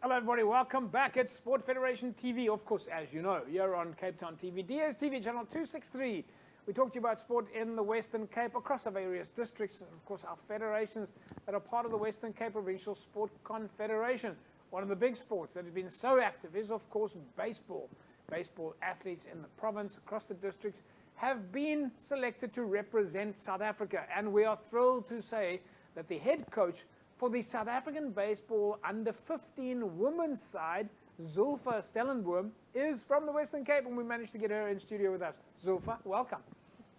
Hello everybody, welcome back at Sport Federation TV. Of course, as you know, you're on Cape Town TV, DStv channel 263. We talk to you about sport in the Western Cape, across our various districts, and of course our federations that are part of the Western Cape Provincial Sport Confederation. One of the big sports that has been so active is of course baseball. Baseball athletes in the province, across the districts, have been selected to represent South Africa, and we are thrilled to say that the head coach for the South African baseball under-15 women's side, Zulpha Stellenboom, is from the Western Cape, and we managed to get her in studio with us. Zulpha, welcome.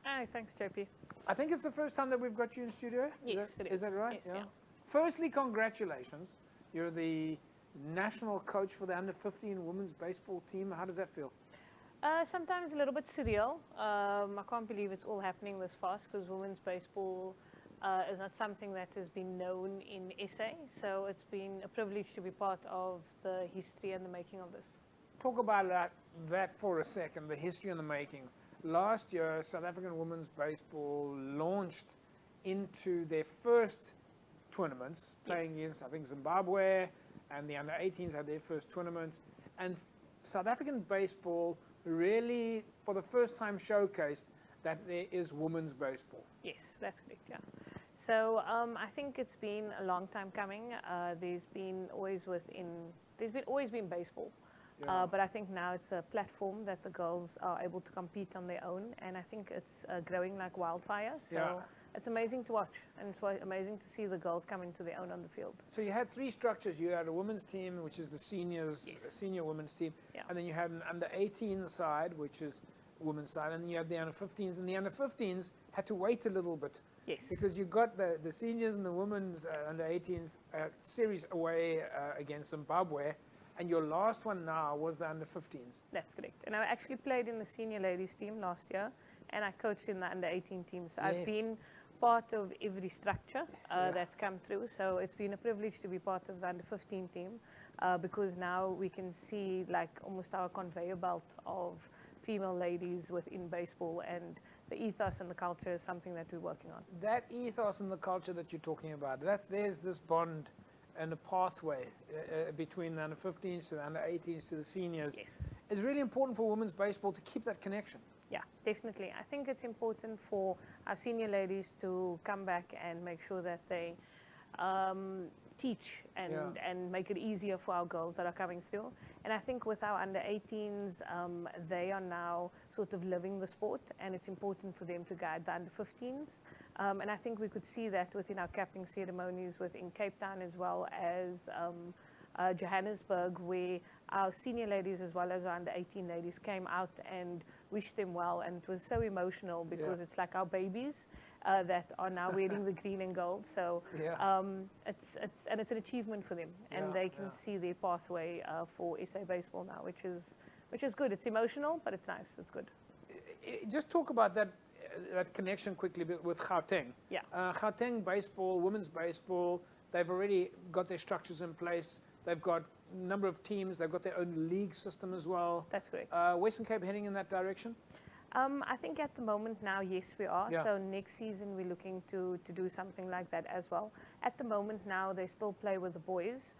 Hi, thanks, JP. I think it's the first time that we've got you in studio. Yes, it is. Is that right? Yes, yeah. Firstly, congratulations. You're the national coach for the under-15 women's baseball team. How does that feel? Sometimes a little bit surreal. I can't believe it's all happening this fast because women's baseball is not something that has been known in SA. So it's been a privilege to be part of the history and the making of this. Talk about that for a second, the history and the making. Last year, South African women's baseball launched into their first tournaments, playing against, I think, Zimbabwe, and the under-18s had their first tournament. And South African baseball really, for the first time, showcased that there is women's baseball. Yes, that's correct, yeah. So I think it's been a long time coming. There's always been baseball. Yeah. But I think now it's a platform that the girls are able to compete on their own, and I think it's growing like wildfire. So it's amazing to watch, and it's amazing to see the girls coming to their own on the field. So you had three structures. You had a women's team, which is the seniors, senior women's team, and then you had an under-18 side, which is women's side, and then you had the under-15s, and the under-15s had to wait a little bit. Yes. Because you got the seniors and the women's under-18s series away against Zimbabwe, and your last one now was the under-15s. That's correct. And I actually played in the senior ladies team last year, and I coached in the under-18 team. So I've been part of every structure that's come through. So it's been a privilege to be part of the under-15 team because now we can see like almost our conveyor belt of female ladies within baseball, and the ethos and the culture is something that we're working on. That ethos and the culture that you're talking about, there's this bond and a pathway between the under-15s to the under-18s to the seniors. Yes. It's really important for women's baseball to keep that connection. Yeah, definitely. I think it's important for our senior ladies to come back and make sure that they teach and make it easier for our girls that are coming through. And I think with our under-18s, they are now sort of living the sport, and it's important for them to guide the under-15s. And I think we could see that within our capping ceremonies within Cape Town as well as Johannesburg, where our senior ladies as well as our under-18 ladies came out and wished them well, and it was so emotional because it's like our babies that are now wearing the green and gold. So it's an achievement for them, and they can see their pathway for SA baseball now, which is good. It's emotional, but it's nice. It's good. Just talk about that connection quickly with Gauteng. Yeah. Gauteng baseball, women's baseball, they've already got their structures in place. They've got a number of teams. They've got their own league system as well. That's correct. Western Cape heading in that direction? I think at the moment now, yes, we are. Yeah. So next season, we're looking to do something like that as well. At the moment now, they still play with the boys,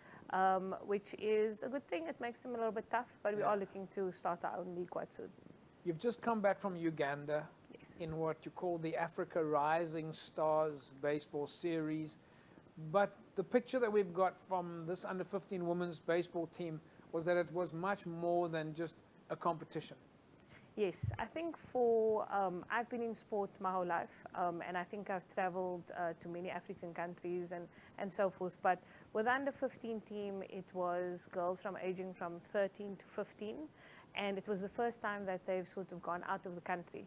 which is a good thing. It makes them a little bit tough, but we are looking to start our own league quite soon. You've just come back from Uganda in what you call the Africa Rising Stars Baseball Series. But the picture that we've got from this under-15 women's baseball team was that it was much more than just a competition. Yes, I think I've been in sport my whole life, and I think I've traveled to many African countries and so forth. But with the under-15 team, it was girls aging from 13 to 15, and it was the first time that they've sort of gone out of the country.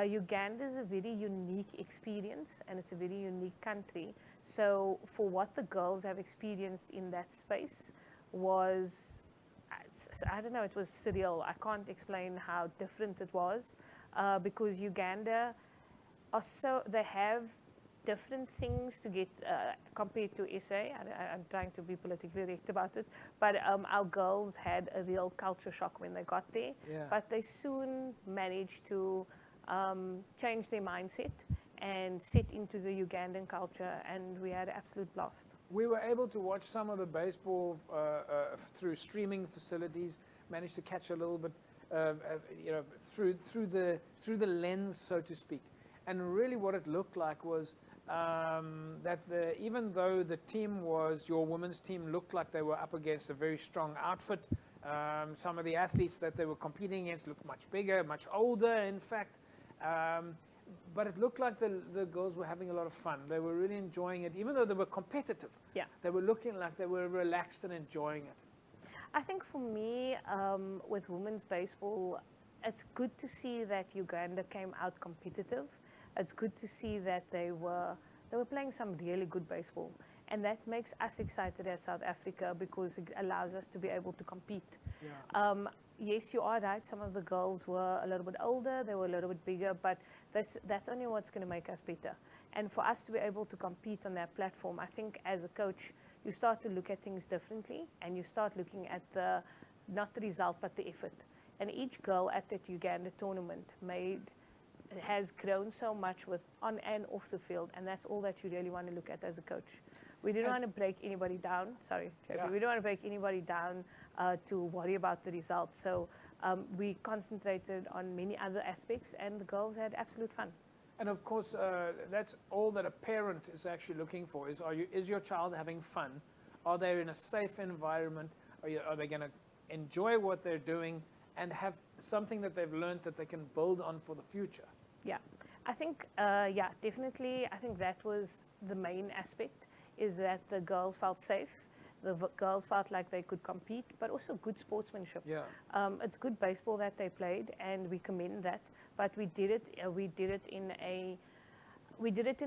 Uganda is a very unique experience, and it's a very unique country. So for what the girls have experienced in that space was, I don't know, it was surreal. I can't explain how different it was because Uganda they have different things to get compared to SA. I'm trying to be politically correct about it, but our girls had a real culture shock when they got there, but they soon managed to change their mindset and set into the Ugandan culture, and we had an absolute blast. We were able to watch some of the baseball through streaming facilities. Managed to catch a little bit, through the lens, so to speak. And really, what it looked like was that even though the team your women's team looked like they were up against a very strong outfit. Some of the athletes that they were competing against looked much bigger, much older, in fact. But it looked like the girls were having a lot of fun. They were really enjoying it, even though they were competitive. Yeah. They were looking like they were relaxed and enjoying it. I think for me, with women's baseball, it's good to see that Uganda came out competitive. It's good to see that they were playing some really good baseball. And that makes us excited as South Africa because it allows us to be able to compete. Yeah. Yes, you are right. Some of the girls were a little bit older, they were a little bit bigger, but that's only what's going to make us better. And for us to be able to compete on that platform, I think as a coach, you start to look at things differently, and you start looking at not the result, but the effort. And each girl at that Uganda tournament has grown so much with on and off the field, and that's all that you really want to look at as a coach. We didn't want to break anybody down. Sorry, Jeffrey. Yeah. We don't want to break anybody down to worry about the results. So we concentrated on many other aspects, and the girls had absolute fun. And of course, that's all that a parent is actually looking for: is your child having fun? Are they in a safe environment? Are they going to enjoy what they're doing and have something that they've learned that they can build on for the future? Yeah, I think, definitely. I think that was the main aspect. Is that the girls felt safe, the girls felt like they could compete, but also good sportsmanship. Yeah. It's good baseball that they played, and we commend that. But we did it in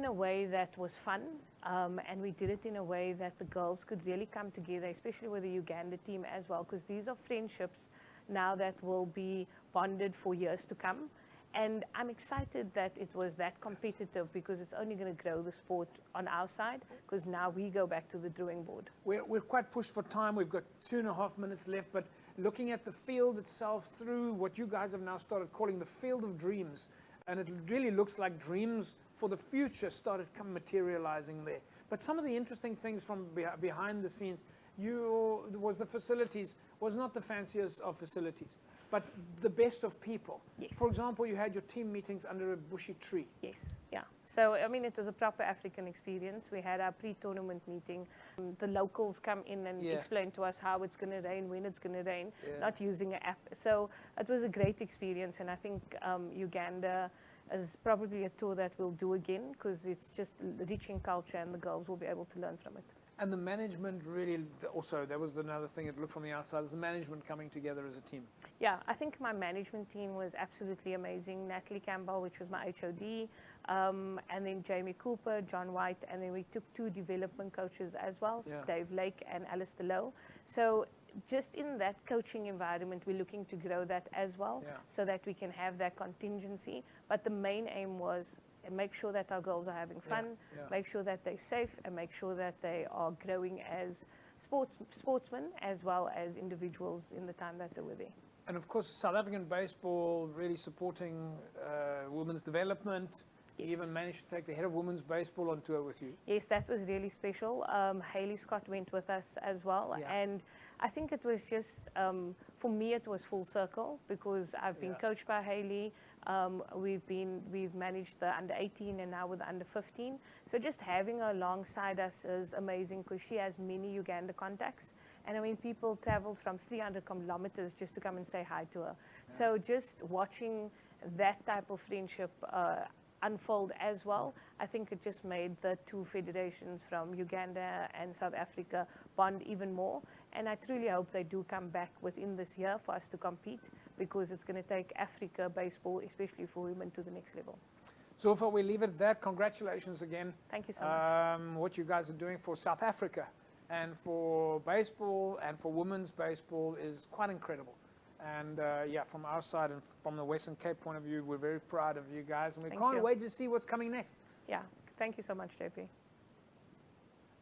a way that was fun, and we did it in a way that the girls could really come together, especially with the Uganda team as well, because these are friendships now that will be bonded for years to come. And I'm excited that it was that competitive because it's only going to grow the sport on our side, because now we go back to the drawing board. We're quite pushed for time. We've got 2.5 minutes left, but looking at the field itself through what you guys have now started calling the field of dreams, and it really looks like dreams for the future started materializing there. But some of the interesting things from behind the scenes, the facilities was not the fanciest of facilities, but the best of people. Yes. For example, you had your team meetings under a bushy tree. Yes, yeah. So, I mean, it was a proper African experience. We had our pre-tournament meeting. The locals come in and explain to us how it's going to rain, when it's going to rain, not using an app. So it was a great experience, and I think Uganda is probably a tour that we'll do again, because it's just rich in culture and the girls will be able to learn from it. And the management really, also, that was another thing that looked from the outside, is the management coming together as a team. Yeah, I think my management team was absolutely amazing. Natalie Campbell, which was my HOD, and then Jamie Cooper, John White, and then we took 2 development coaches as well, Dave Lake and Alistair Lowe. So just in that coaching environment, we're looking to grow that as well, so that we can have that contingency. But the main aim was make sure that our girls are having fun, make sure that they're safe, and make sure that they are growing as sportsmen as well as individuals in the time that they were there. And of course, South African baseball really supporting women's development. Yes. You even managed to take the head of women's baseball on tour with you. Yes, that was really special. Hayley Scott went with us as well. And I think it was just, for me, it was full circle, because I've been coached by Hayley. We've managed the under 18 and now with the under 15. So just having her alongside us is amazing, because she has many Uganda contacts. And I mean, people travel from 300 kilometers just to come and say hi to her. So just watching that type of friendship unfold as well, I think it just made the 2 federations from Uganda and South Africa bond even more. And I truly hope they do come back within this year for us to compete, because it's going to take Africa baseball, especially for women, to the next level. Zulpha, we leave it at that. Congratulations again. Thank you so much. What you guys are doing for South Africa and for baseball and for women's baseball is quite incredible. And from our side and from the Western Cape point of view, we're very proud of you guys, and we can't wait to see what's coming next. Yeah, thank you so much, JP.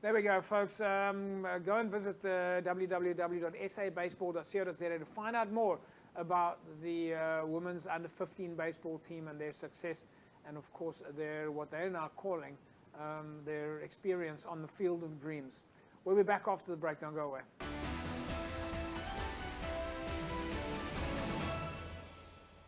There we go, folks. Go and visit the www.sabaseball.co.za to find out more about the women's under 15 baseball team and their success. and of course what they're now calling their experience on the field of dreams. We'll be back after the break. Don't go away.